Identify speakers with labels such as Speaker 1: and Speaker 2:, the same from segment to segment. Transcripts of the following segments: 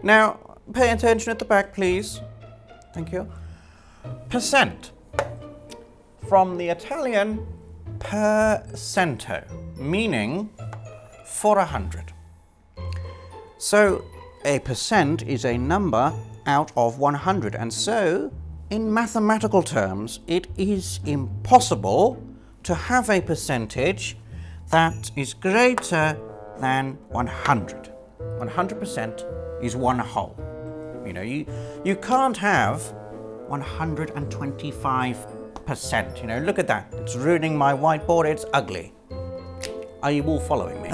Speaker 1: Now, pay attention at the back, please. Thank you. Percent. From the Italian per cento, meaning for 100. So, a percent is a number out of 100, and so, in mathematical terms, it is impossible to have a percentage that is greater than 100. 100% is one whole. You know, you can't have 125%. You know, look at that. It's ruining my whiteboard. It's ugly. Are you all following me?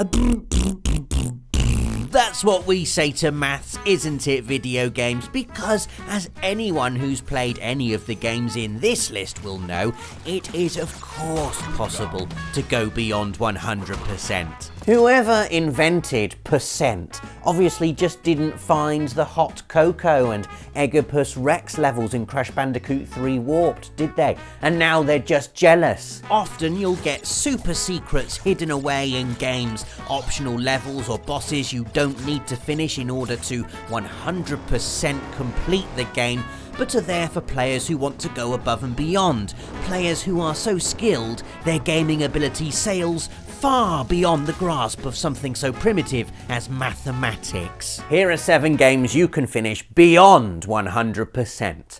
Speaker 2: That's what we say to maths, isn't it, video games? Because, as anyone who's played any of the games in this list will know, it is of course possible to go beyond 100%. Whoever invented percent obviously just didn't find the hot cocoa and Oedipus Rex levels in Crash Bandicoot 3 Warped, did they? And now they're just jealous. Often you'll get super secrets hidden away in games, optional levels or bosses you don't need to finish in order to 100% complete the game, but are there for players who want to go above and beyond, players who are so skilled their gaming ability sails far beyond the grasp of something so primitive as mathematics. Here are 7 games you can finish beyond 100%,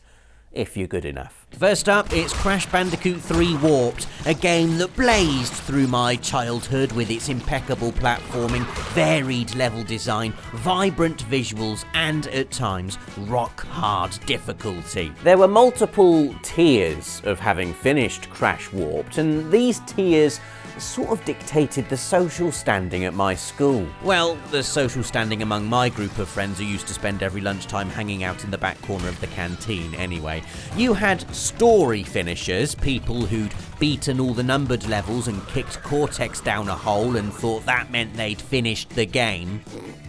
Speaker 2: if you're good enough. First up, it's Crash Bandicoot 3 Warped, a game that blazed through my childhood with its impeccable platforming, varied level design, vibrant visuals, and at times, rock-hard difficulty. There were multiple tiers of having finished Crash Warped, and these tiers sort of dictated the social standing at my school. Well, the social standing among my group of friends who used to spend every lunchtime hanging out in the back corner of the canteen anyway. You had story finishers, people who'd beaten all the numbered levels and kicked Cortex down a hole and thought that meant they'd finished the game.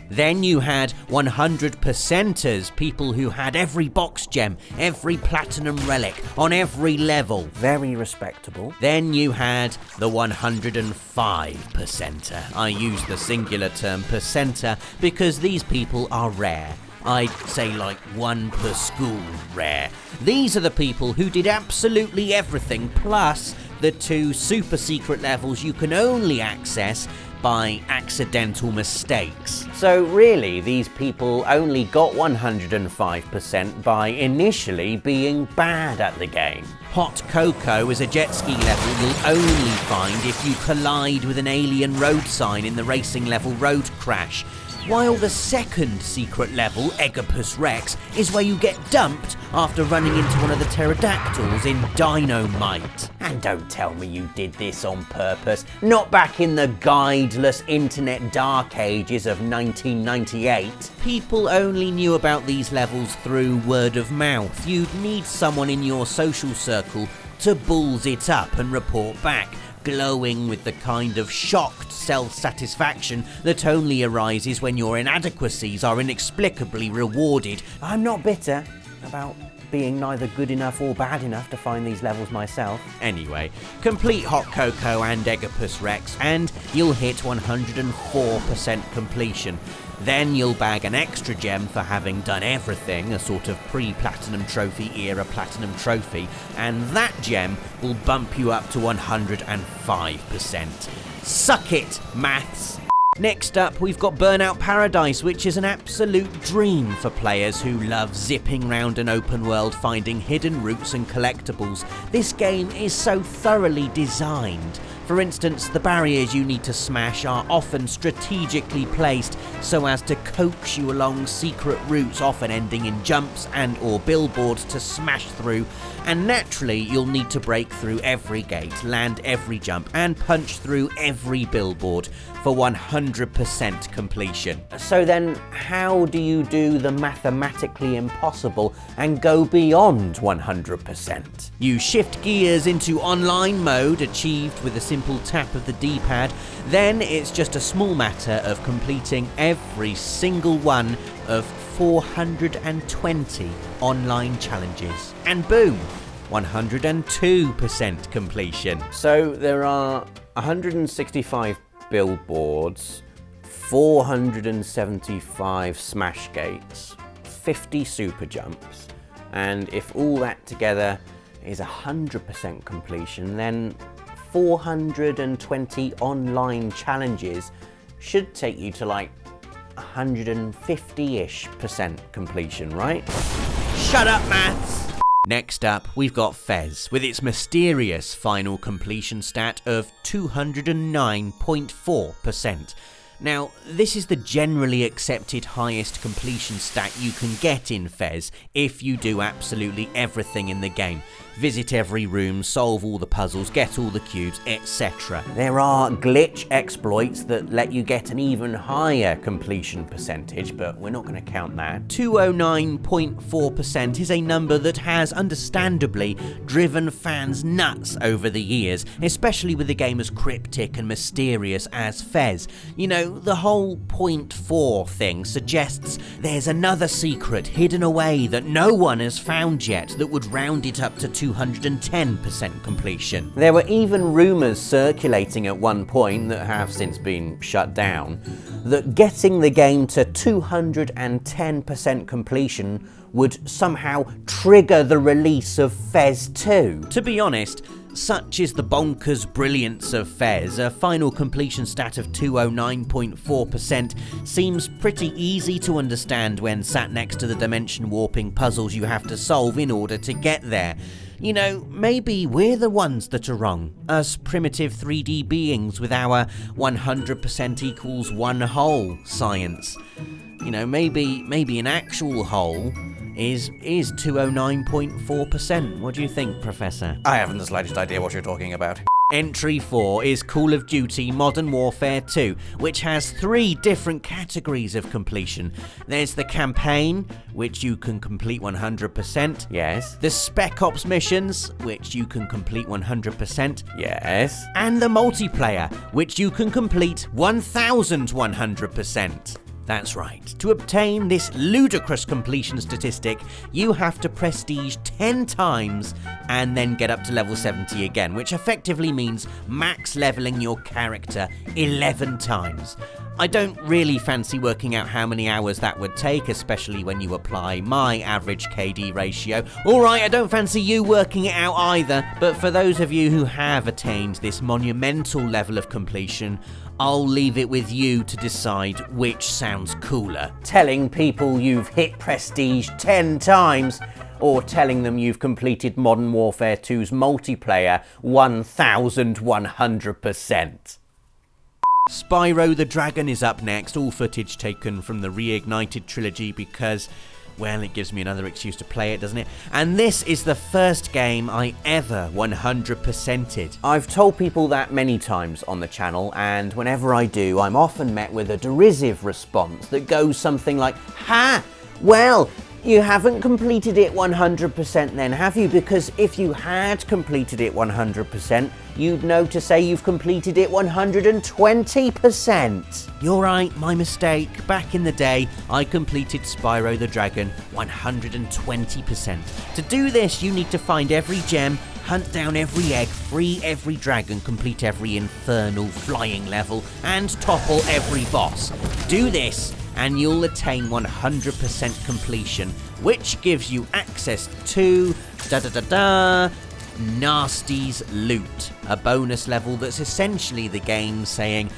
Speaker 2: Then you had 100%ers, people who had every box gem, every platinum relic, on every level. Very respectable. Then you had the 105%er. I use the singular term percenter because these people are rare. I'd say like 1 per school rare. These are the people who did absolutely everything, plus the 2 super secret levels you can only access by accidental mistakes. So really, these people only got 105% by initially being bad at the game. Hot Cocoa is a jet ski level you'll only find if you collide with an alien road sign in the racing level Road Crash. While the second secret level, Oedipus Rex, is where you get dumped after running into one of the pterodactyls in Dynamite. And don't tell me you did this on purpose. Not back in the guideless internet dark ages of 1998. People only knew about these levels through word of mouth. You'd need someone in your social circle to balls it up and report back, glowing with the kind of shocked self-satisfaction that only arises when your inadequacies are inexplicably rewarded. I'm not bitter about being neither good enough or bad enough to find these levels myself. Anyway, complete Hot Cocoa and Oedipus Rex and you'll hit 104% completion. Then you'll bag an extra gem for having done everything, a sort of pre-Platinum Trophy era Platinum Trophy, and that gem will bump you up to 105%. Suck it, maths! Next up, we've got Burnout Paradise, which is an absolute dream for players who love zipping round an open world, finding hidden routes and collectibles. This game is so thoroughly designed. For instance, the barriers you need to smash are often strategically placed so as to coax you along secret routes, often ending in jumps and or billboards to smash through, and naturally you'll need to break through every gate, land every jump, and punch through every billboard for 100% completion. So then, how do you do the mathematically impossible and go beyond 100%? You shift gears into online mode, achieved with a simple tap of the D-pad. Then it's just a small matter of completing every single one of 420 online challenges. And boom, 102% completion. So there are 165 billboards,
Speaker 3: 475 smash gates, 50 super jumps, and if all that together is 100% completion, then 420 online challenges should take you to like 150-ish% completion, right?
Speaker 2: Shut up, maths! Next up, we've got Fez, with its mysterious final completion stat of 209.4%. Now, this is the generally accepted highest completion stat you can get in Fez if you do absolutely everything in the game. Visit every room, solve all the puzzles, get all the cubes, etc.
Speaker 3: There are glitch exploits that let you get an even higher completion percentage, but we're not going to count that.
Speaker 2: 209.4% is a number that has understandably driven fans nuts over the years, especially with a game as cryptic and mysterious as Fez. You know, the whole 0.4 thing suggests there's another secret hidden away that no one has found yet that would round it up to 210% completion.
Speaker 3: There were even rumours circulating at one point, that have since been shut down, that getting the game to 210% completion would somehow trigger the release of Fez 2.
Speaker 2: To be honest, such is the bonkers brilliance of Fez, a final completion stat of 209.4% seems pretty easy to understand when sat next to the dimension warping puzzles you have to solve in order to get there. You know, maybe we're the ones that are wrong, us primitive 3D beings with our 100% equals one whole science. You know, maybe an actual whole is 209.4%. What do you think, Professor?
Speaker 1: I haven't the slightest idea what you're talking about.
Speaker 2: Entry 4 is Call of Duty Modern Warfare 2, which has 3 different categories of completion. There's the campaign, which you can complete 100%.
Speaker 3: Yes.
Speaker 2: The Spec Ops missions, which you can complete 100%.
Speaker 3: Yes.
Speaker 2: And the multiplayer, which you can complete 1,100%. That's right. To obtain this ludicrous completion statistic, you have to prestige 10 times and then get up to level 70 again, which effectively means max leveling your character 11 times. I don't really fancy working out how many hours that would take, especially when you apply my average KD ratio. Alright, I don't fancy you working it out either, but for those of you who have attained this monumental level of completion, I'll leave it with you to decide which sounds cooler.
Speaker 3: Telling people you've hit prestige 10 times, or telling them you've completed Modern Warfare 2's multiplayer 1,100%.
Speaker 2: Spyro the Dragon is up next, all footage taken from the Reignited Trilogy because, well, it gives me another excuse to play it, doesn't it? And this is the first game I ever 100%ed.
Speaker 3: I've told people that many times on the channel, and whenever I do, I'm often met with a derisive response that goes something like, "Ha! Well, you haven't completed it 100% then, have you? Because if you had completed it 100%, you'd know to say you've completed it 120%.
Speaker 2: You're right, my mistake. Back in the day, I completed Spyro the Dragon 120%. To do this, you need to find every gem, hunt down every egg, free every dragon, complete every infernal flying level, and topple every boss. Do this, and you'll attain 100% completion, which gives you access to Nasty's Loot, a bonus level that's essentially the game saying,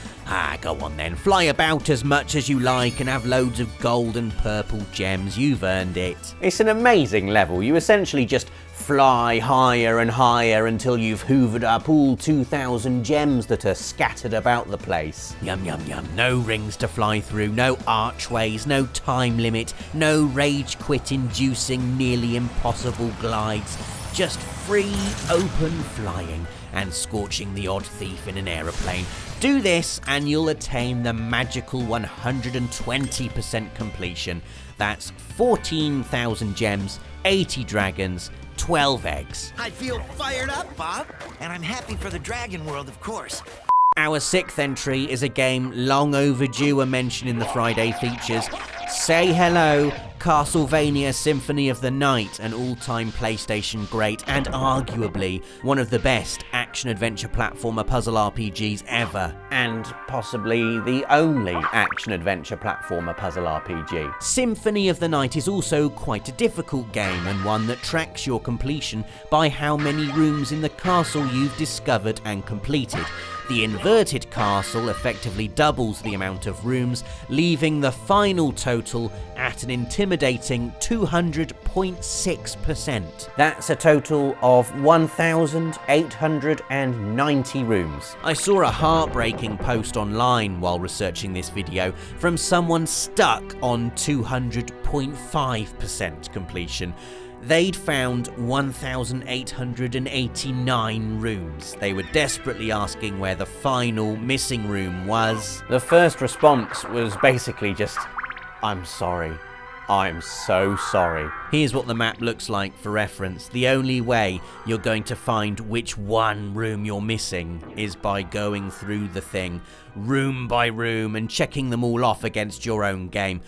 Speaker 2: go on then, fly about as much as you like and have loads of gold and purple gems, you've earned it.
Speaker 3: It's an amazing level. You essentially just fly higher and higher until you've hoovered up all 2,000 gems that are scattered about the place.
Speaker 2: Yum yum yum, no rings to fly through, no archways, no time limit, no rage quit inducing nearly impossible glides, just free open flying and scorching the odd thief in an aeroplane. Do this and you'll attain the magical 120% completion. That's 14,000 gems, 80 dragons, 12 eggs.
Speaker 4: I feel fired up, Bob, and I'm happy for the Dragon World, of course.
Speaker 2: Our 6th entry is a game long overdue a mention in the Friday features. Say hello, Castlevania Symphony of the Night, an all-time PlayStation great and arguably one of the best action-adventure platformer puzzle RPGs ever.
Speaker 3: And possibly the only action-adventure platformer puzzle RPG.
Speaker 2: Symphony of the Night is also quite a difficult game, and one that tracks your completion by how many rooms in the castle you've discovered and completed. The inverted castle effectively doubles the amount of rooms, leaving the final total at an intimidating 200.6%.
Speaker 3: That's a total of 1,890 rooms.
Speaker 2: I saw a heartbreaking post online while researching this video from someone stuck on 200.5% completion. They'd found 1,889 rooms. They were desperately asking where the final missing room was.
Speaker 3: The first response was basically just, I'm sorry. I'm so sorry.
Speaker 2: Here's what the map looks like for reference. The only way you're going to find which one room you're missing is by going through the thing, room by room, and checking them all off against your own game.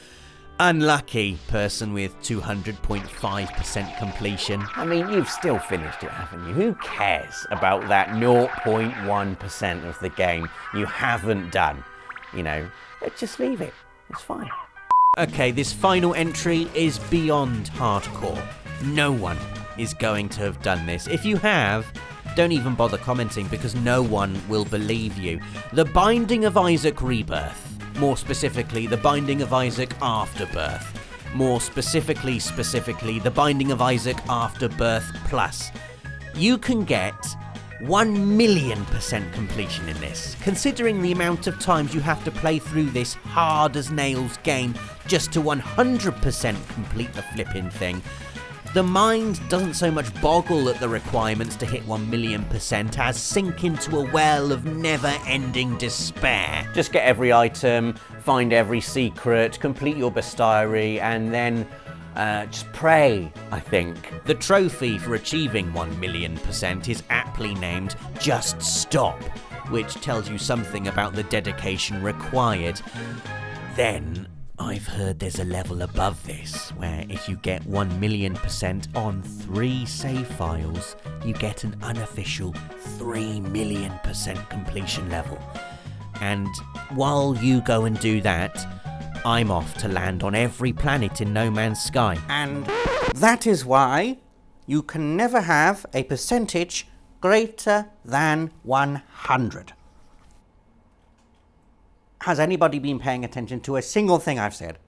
Speaker 2: Unlucky person with 200.5% completion.
Speaker 3: I mean, you've still finished it, haven't you? Who cares about that 0.1% of the game you haven't done? You know, just leave it. It's fine.
Speaker 2: Okay, this final entry is beyond hardcore. No one is going to have done this. If you have, don't even bother commenting because no one will believe you. The Binding of Isaac Rebirth. More specifically, The Binding of Isaac Afterbirth. More specifically, The Binding of Isaac Afterbirth Plus. You can get 1,000,000% completion in this, considering the amount of times you have to play through this hard-as-nails game just to 100% complete the flipping thing. The mind doesn't so much boggle at the requirements to hit 1,000,000% as sink into a well of never-ending despair.
Speaker 3: Just get every item, find every secret, complete your bestiary, and then just pray, I think.
Speaker 2: The trophy for achieving 1,000,000% is aptly named Just Stop, which tells you something about the dedication required. Then, I've heard there's a level above this, where if you get 1,000,000% on 3 save files, you get an unofficial 3,000,000% completion level. And while you go and do that, I'm off to land on every planet in No Man's Sky.
Speaker 1: And that is why you can never have a percentage greater than 100. Has anybody been paying attention to a single thing I've said?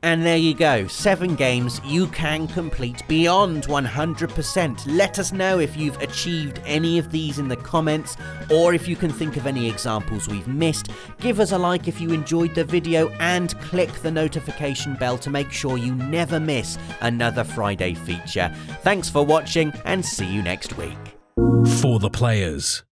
Speaker 2: And there you go, 7 games you can complete beyond 100%. Let us know if you've achieved any of these in the comments, or if you can think of any examples we've missed. Give us a like if you enjoyed the video, and click the notification bell to make sure you never miss another Friday feature. Thanks for watching, and see you next week.
Speaker 5: For the players.